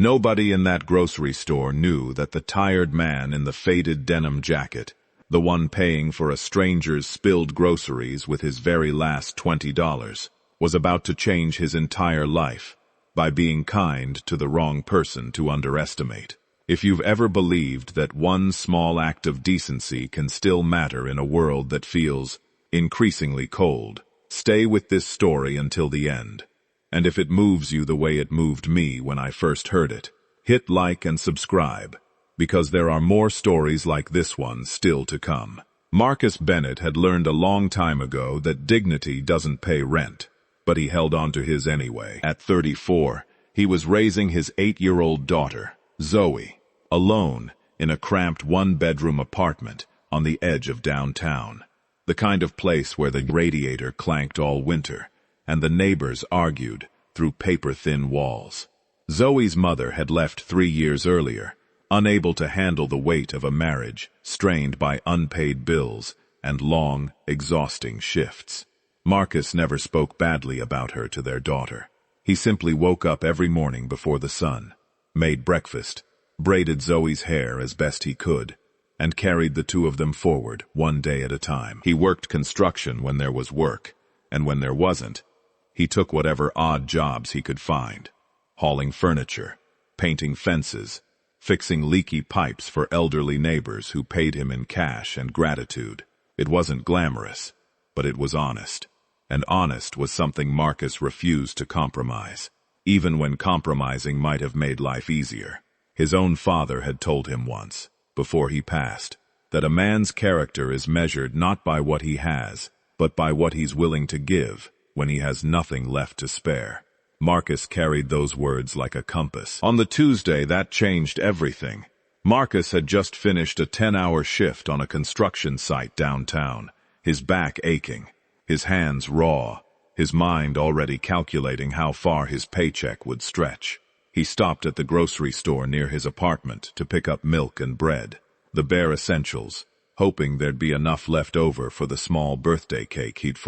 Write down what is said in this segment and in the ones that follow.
Nobody in that grocery store knew that the tired man in the faded denim jacket, the one paying for a stranger's spilled groceries with his very last $20, was about to change his entire life by being kind to the wrong person to underestimate. If you've ever believed that one small act of decency can still matter in a world that feels increasingly cold, stay with this story until the end. And if it moves you the way it moved me when I first heard it, hit like and subscribe, because there are more stories like this one still to come. Marcus Bennett had learned a long time ago that dignity doesn't pay rent, but he held on to his anyway. At 34, he was raising his 8-year-old daughter, Zoe, alone in a cramped one-bedroom apartment on the edge of downtown, the kind of place where the radiator clanked all winter and the neighbors argued through paper-thin walls. Zoe's mother had left 3 years earlier, unable to handle the weight of a marriage strained by unpaid bills and long, exhausting shifts. Marcus never spoke badly about her to their daughter. He simply woke up every morning before the sun, made breakfast, braided Zoe's hair as best he could, and carried the two of them forward one day at a time. He worked construction when there was work, and when there wasn't, he took whatever odd jobs he could find, hauling furniture, painting fences, fixing leaky pipes for elderly neighbors who paid him in cash and gratitude. It wasn't glamorous, but it was honest. And honest was something Marcus refused to compromise, even when compromising might have made life easier. His own father had told him once, before he passed, that a man's character is measured not by what he has, but by what he's willing to give when he has nothing left to spare. Marcus carried those words like a compass. On the Tuesday, that changed everything. Marcus had just finished a 10-hour shift on a construction site downtown, his back aching, his hands raw, his mind already calculating how far his paycheck would stretch. He stopped at the grocery store near his apartment to pick up milk and bread, the bare essentials, hoping there'd be enough left over for the small birthday cake he'd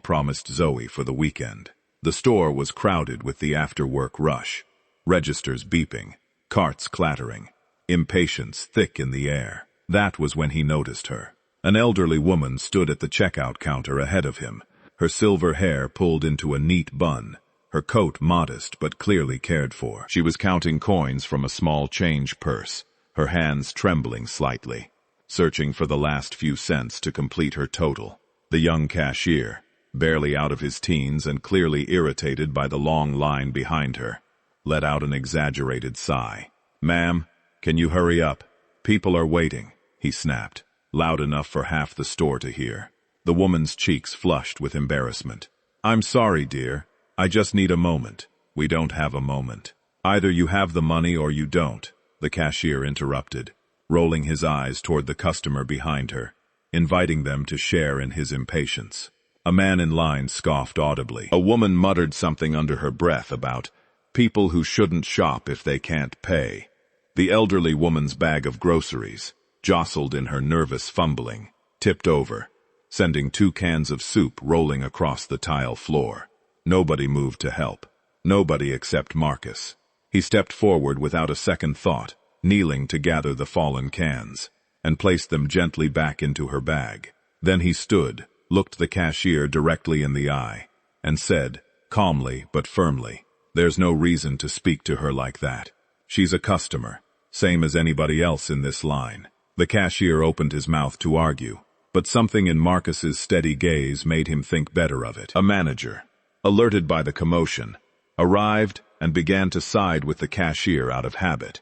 promised Zoe for the weekend. The store was crowded with the after-work rush, registers beeping, carts clattering, impatience thick in the air. That was when he noticed her. An elderly woman stood at the checkout counter ahead of him, her silver hair pulled into a neat bun, her coat modest but clearly cared for. She was counting coins from a small change purse, her hands trembling slightly, searching for the last few cents to complete her total. The young cashier, barely out of his teens and clearly irritated by the long line behind her, let out an exaggerated sigh. "Ma'am, can you hurry up? People are waiting," he snapped, loud enough for half the store to hear. The woman's cheeks flushed with embarrassment. "I'm sorry, dear. I just need a moment." "We don't have a moment. Either you have the money or you don't," the cashier interrupted, rolling his eyes toward the customer behind her, inviting them to share in his impatience. A man in line scoffed audibly. A woman muttered something under her breath about people who shouldn't shop if they can't pay. The elderly woman's bag of groceries, jostled in her nervous fumbling, tipped over, sending 2 cans of soup rolling across the tile floor. Nobody moved to help. Nobody except Marcus. He stepped forward without a second thought, kneeling to gather the fallen cans, and placed them gently back into her bag. Then he stood, looked the cashier directly in the eye, and said, calmly but firmly, "There's no reason to speak to her like that. She's a customer, same as anybody else in this line." The cashier opened his mouth to argue, but something in Marcus's steady gaze made him think better of it. A manager, alerted by the commotion, arrived and began to side with the cashier out of habit,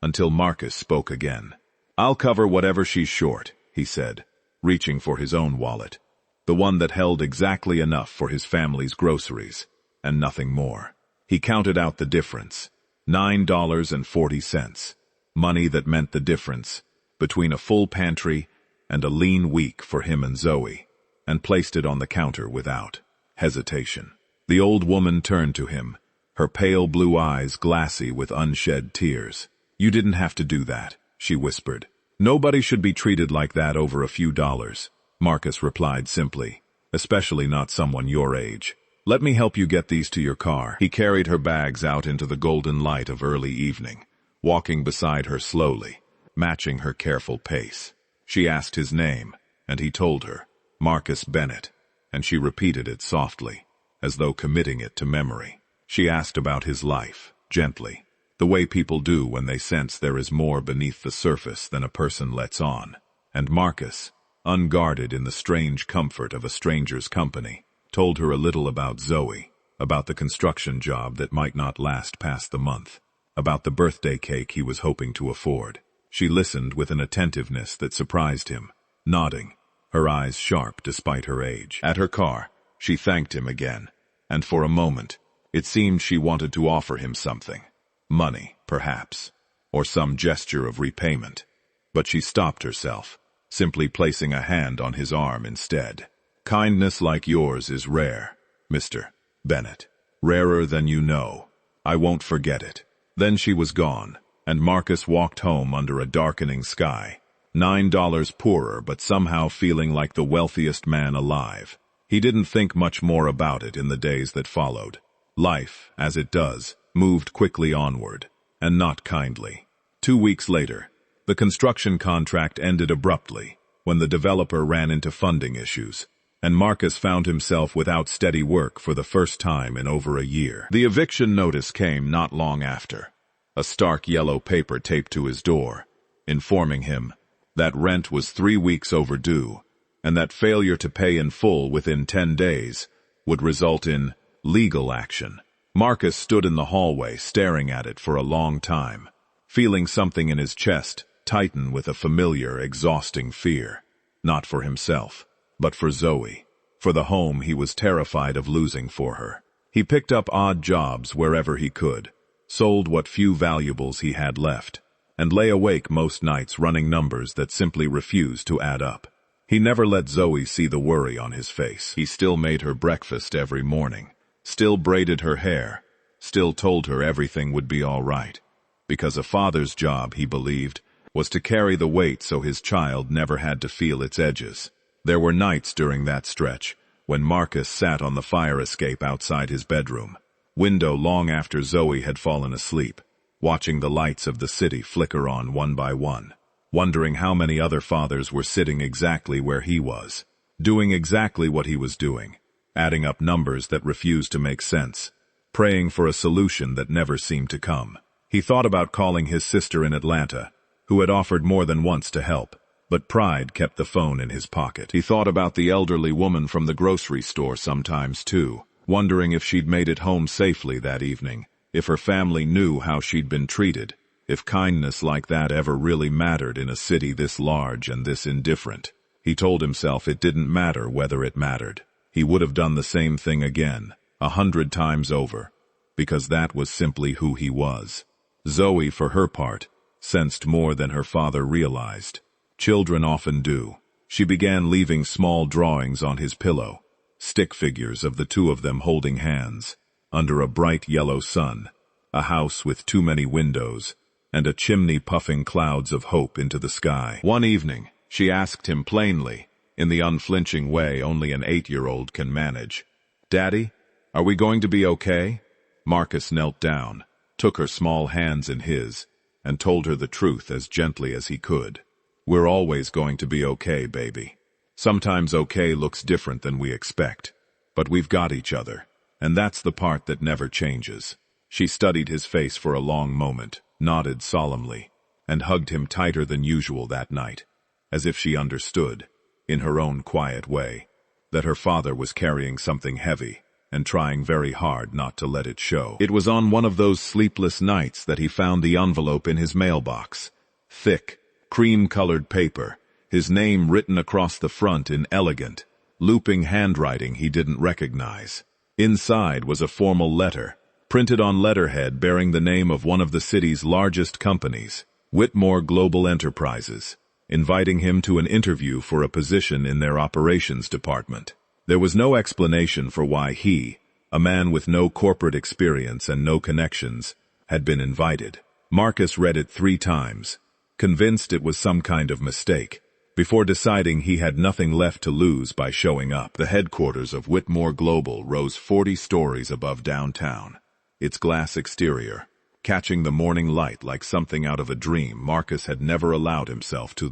until Marcus spoke again. "I'll cover whatever she's short," he said, reaching for his own wallet, the one that held exactly enough for his family's groceries, and nothing more. He counted out the difference, $9.40, money that meant the difference between a full pantry and a lean week for him and Zoe, and placed it on the counter without hesitation. The old woman turned to him, her pale blue eyes glassy with unshed tears. "You didn't have to do that," she whispered. "Nobody should be treated like that over a few dollars," Marcus replied simply, "especially not someone your age." Let me help you get these to your car. He carried her bags out into the golden light of early evening, walking beside her slowly, matching her careful pace. She asked his name, and he told her, Marcus Bennett, and she repeated it softly, as though committing it to memory. She asked about his life, gently, the way people do when they sense there is more beneath the surface than a person lets on. And Marcus, unguarded in the strange comfort of a stranger's company, told her a little about Zoe, about the construction job that might not last past the month, about the birthday cake he was hoping to afford. She listened with an attentiveness that surprised him, nodding, her eyes sharp despite her age. At her car, she thanked him again, and for a moment, it seemed she wanted to offer him something. Money, perhaps, or some gesture of repayment. But she stopped herself, simply placing a hand on his arm instead. Kindness like yours is rare, Mr. Bennett. Rarer than you know. I won't forget it. Then she was gone, and Marcus walked home under a darkening sky, $9 poorer but somehow feeling like the wealthiest man alive. He didn't think much more about it in the days that followed. Life, as it does, moved quickly onward, and not kindly. 2 weeks later, the construction contract ended abruptly when the developer ran into funding issues, and Marcus found himself without steady work for the first time in over a year. The eviction notice came not long after, a stark yellow paper taped to his door, informing him that rent was 3 weeks overdue, and that failure to pay in full within 10 days would result in legal action. Marcus stood in the hallway staring at it for a long time, feeling something in his chest tighten with a familiar, exhausting fear. Not for himself, but for Zoe, for the home he was terrified of losing for her. He picked up odd jobs wherever he could, sold what few valuables he had left, and lay awake most nights running numbers that simply refused to add up. He never let Zoe see the worry on his face. He still made her breakfast every morning, still braided her hair, still told her everything would be all right, because a father's job, he believed, was to carry the weight so his child never had to feel its edges. There were nights during that stretch when Marcus sat on the fire escape outside his bedroom, window long after Zoe had fallen asleep, watching the lights of the city flicker on one by one, wondering how many other fathers were sitting exactly where he was, doing exactly what he was doing, adding up numbers that refused to make sense, praying for a solution that never seemed to come. He thought about calling his sister in Atlanta, who had offered more than once to help, but pride kept the phone in his pocket. He thought about the elderly woman from the grocery store sometimes too, wondering if she'd made it home safely that evening, if her family knew how she'd been treated, if kindness like that ever really mattered in a city this large and this indifferent. He told himself it didn't matter whether it mattered. He would have done the same thing again, 100 times over, because that was simply who he was. Zoe, for her part, sensed more than her father realized. Children often do. She began leaving small drawings on his pillow, stick figures of the two of them holding hands, under a bright yellow sun, a house with too many windows, and a chimney puffing clouds of hope into the sky. One evening, she asked him plainly, in the unflinching way only an 8-year-old can manage, "Daddy, are we going to be okay?" Marcus knelt down, took her small hands in his, and told her the truth as gently as he could. "We're always going to be okay, baby. Sometimes okay looks different than we expect, but we've got each other, and that's the part that never changes." She studied his face for a long moment, nodded solemnly, and hugged him tighter than usual that night, as if she understood, in her own quiet way, that her father was carrying something heavy and trying very hard not to let it show. It was on one of those sleepless nights that he found the envelope in his mailbox. Thick, cream-colored paper, his name written across the front in elegant, looping handwriting he didn't recognize. Inside was a formal letter, printed on letterhead bearing the name of one of the city's largest companies, Whitmore Global Enterprises, inviting him to an interview for a position in their operations department. There was no explanation for why he, a man with no corporate experience and no connections, had been invited. Marcus read it 3 times, convinced it was some kind of mistake, Before deciding he had nothing left to lose by showing up, the headquarters of Whitmore Global rose 40 stories above downtown. Its glass exterior, catching the morning light like something out of a dream Marcus had never allowed himself to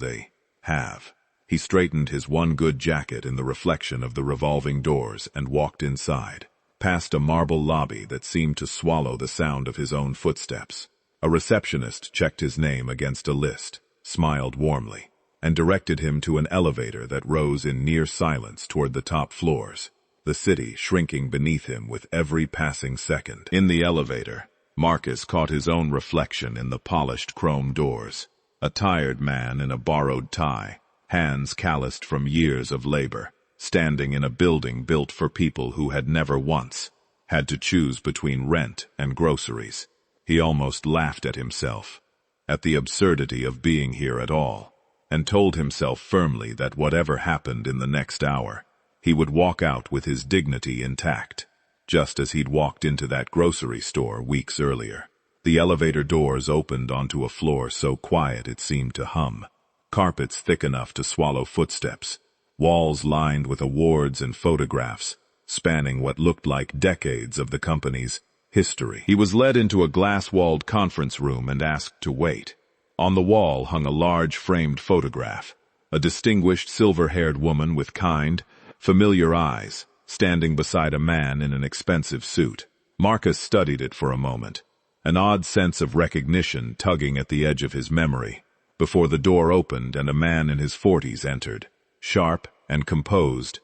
have. He straightened his one good jacket in the reflection of the revolving doors and walked inside, past a marble lobby that seemed to swallow the sound of his own footsteps. A receptionist checked his name against a list, smiled warmly, and directed him to an elevator that rose in near silence toward the top floors, the city shrinking beneath him with every passing second. In the elevator, Marcus caught his own reflection in the polished chrome doors, a tired man in a borrowed tie, hands calloused from years of labor, standing in a building built for people who had never once had to choose between rent and groceries. He almost laughed at himself, at the absurdity of being here at all, and told himself firmly that whatever happened in the next hour, he would walk out with his dignity intact, just as he'd walked into that grocery store weeks earlier. The elevator doors opened onto a floor so quiet it seemed to hum, carpets thick enough to swallow footsteps, walls lined with awards and photographs, spanning what looked like decades of the company's history. He was led into a glass-walled conference room and asked to wait. On the wall hung a large framed photograph, a distinguished silver-haired woman with kind, familiar eyes, standing beside a man in an expensive suit. Marcus studied it for a moment, an odd sense of recognition tugging at the edge of his memory, before the door opened and a man in his 40s entered, sharp and composed,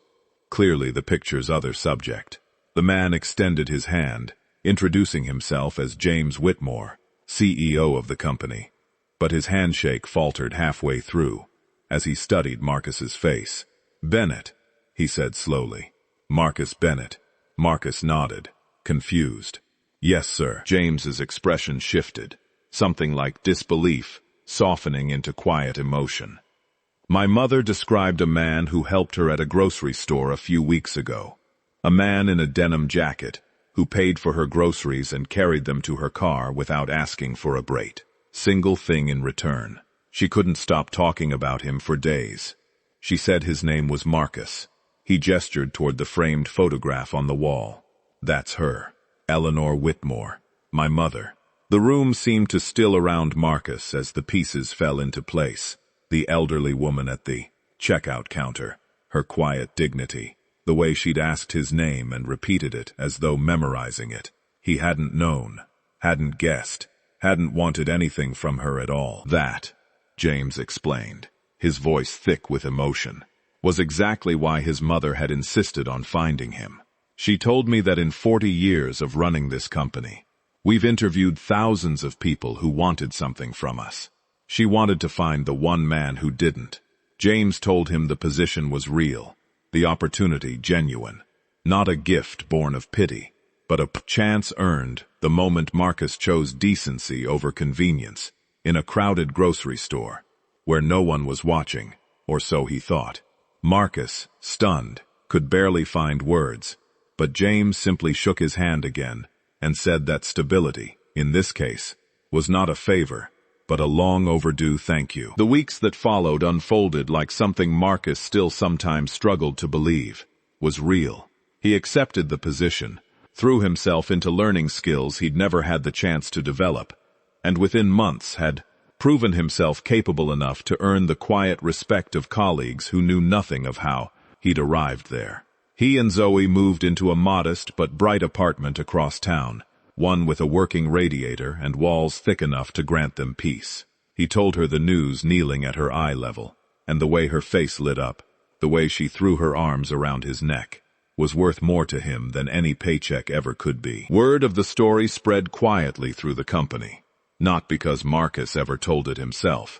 clearly the picture's other subject. The man extended his hand, introducing himself as James Whitmore, CEO of the company, but his handshake faltered halfway through, as he studied Marcus's face. "Bennett," he said slowly. "Marcus Bennett." Marcus nodded, confused. "Yes, sir." James's expression shifted, something like disbelief, softening into quiet emotion. "My mother described a man who helped her at a grocery store a few weeks ago. A man in a denim jacket, who paid for her groceries and carried them to her car without asking for a single thing in return. She couldn't stop talking about him for days. She said his name was Marcus." He gestured toward the framed photograph on the wall. "That's her. Eleanor Whitmore. My mother." The room seemed to still around Marcus as the pieces fell into place. The elderly woman at the checkout counter, her quiet dignity, the way she'd asked his name and repeated it as though memorizing it. He hadn't known, hadn't guessed, hadn't wanted anything from her at all. "That," James explained, his voice thick with emotion, "was exactly why his mother had insisted on finding him. She told me that in 40 years of running this company, we've interviewed thousands of people who wanted something from us. She wanted to find the one man who didn't." James told him the position was real, the opportunity genuine, not a gift born of pity, but a chance earned the moment Marcus chose decency over convenience, in a crowded grocery store, where no one was watching, or so he thought. Marcus, stunned, could barely find words, but James simply shook his hand again and said that stability, in this case, was not a favor, but a long overdue thank you. The weeks that followed unfolded like something Marcus still sometimes struggled to believe was real. He accepted the position, threw himself into learning skills he'd never had the chance to develop, and within months had proven himself capable enough to earn the quiet respect of colleagues who knew nothing of how he'd arrived there. He and Zoe moved into a modest but bright apartment across town, one with a working radiator and walls thick enough to grant them peace. He told her the news kneeling at her eye level, and the way her face lit up, the way she threw her arms around his neck, was worth more to him than any paycheck ever could be. Word of the story spread quietly through the company, not because Marcus ever told it himself,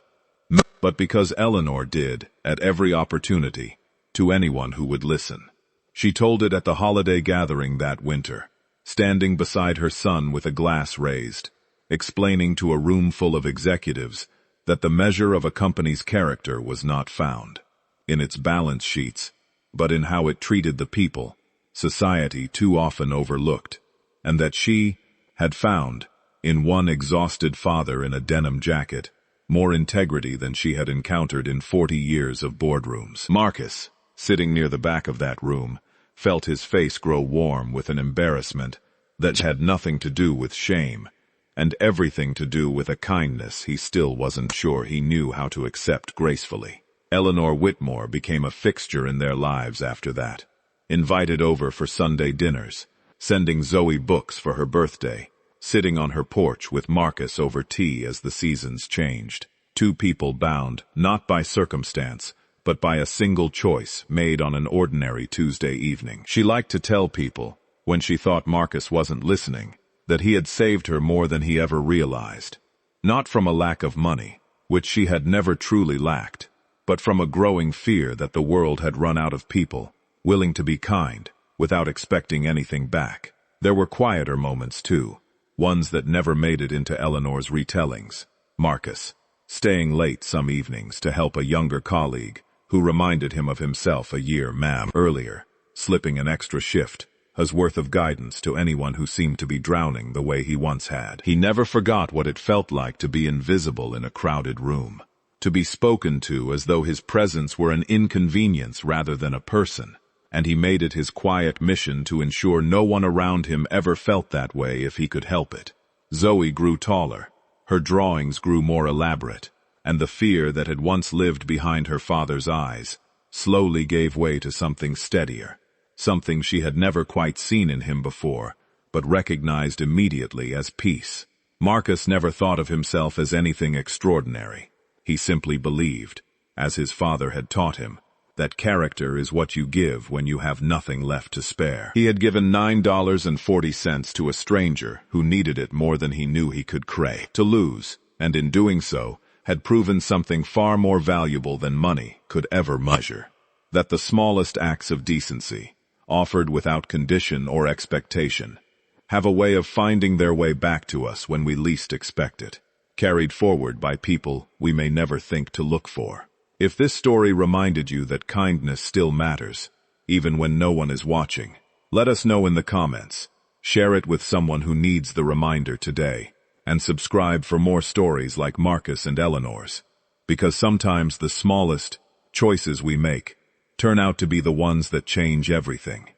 but because Eleanor did, at every opportunity, to anyone who would listen. She told it at the holiday gathering that winter, standing beside her son with a glass raised, explaining to a room full of executives that the measure of a company's character was not found in its balance sheets, but in how it treated the people society too often overlooked, and that she had found, in one exhausted father in a denim jacket, more integrity than she had encountered in 40 years of boardrooms. Marcus, sitting near the back of that room, felt his face grow warm with an embarrassment that had nothing to do with shame, and everything to do with a kindness he still wasn't sure he knew how to accept gracefully. Eleanor Whitmore became a fixture in their lives after that, invited over for Sunday dinners, sending Zoe books for her birthday, sitting on her porch with Marcus over tea as the seasons changed. Two people bound, not by circumstance, but by a single choice made on an ordinary Tuesday evening. She liked to tell people, when she thought Marcus wasn't listening, that he had saved her more than he ever realized. Not from a lack of money, which she had never truly lacked, but from a growing fear that the world had run out of people, willing to be kind, without expecting anything back. There were quieter moments too, ones that never made it into Eleanor's retellings. Marcus, staying late some evenings to help a younger colleague who reminded him of himself a year earlier, slipping an extra shift, his worth of guidance to anyone who seemed to be drowning the way he once had. He never forgot what it felt like to be invisible in a crowded room, to be spoken to as though his presence were an inconvenience rather than a person, and he made it his quiet mission to ensure no one around him ever felt that way if he could help it. Zoe grew taller, her drawings grew more elaborate, and the fear that had once lived behind her father's eyes slowly gave way to something steadier, something she had never quite seen in him before, but recognized immediately as peace. Marcus never thought of himself as anything extraordinary. He simply believed, as his father had taught him, that character is what you give when you have nothing left to spare. He had given $9.40 to a stranger who needed it more than he knew he could to lose, and in doing so, had proven something far more valuable than money could ever measure. That the smallest acts of decency, offered without condition or expectation, have a way of finding their way back to us when we least expect it, carried forward by people we may never think to look for. If this story reminded you that kindness still matters, even when no one is watching, let us know in the comments. Share it with someone who needs the reminder today, and subscribe for more stories like Marcus and Eleanor's, because sometimes the smallest choices we make turn out to be the ones that change everything.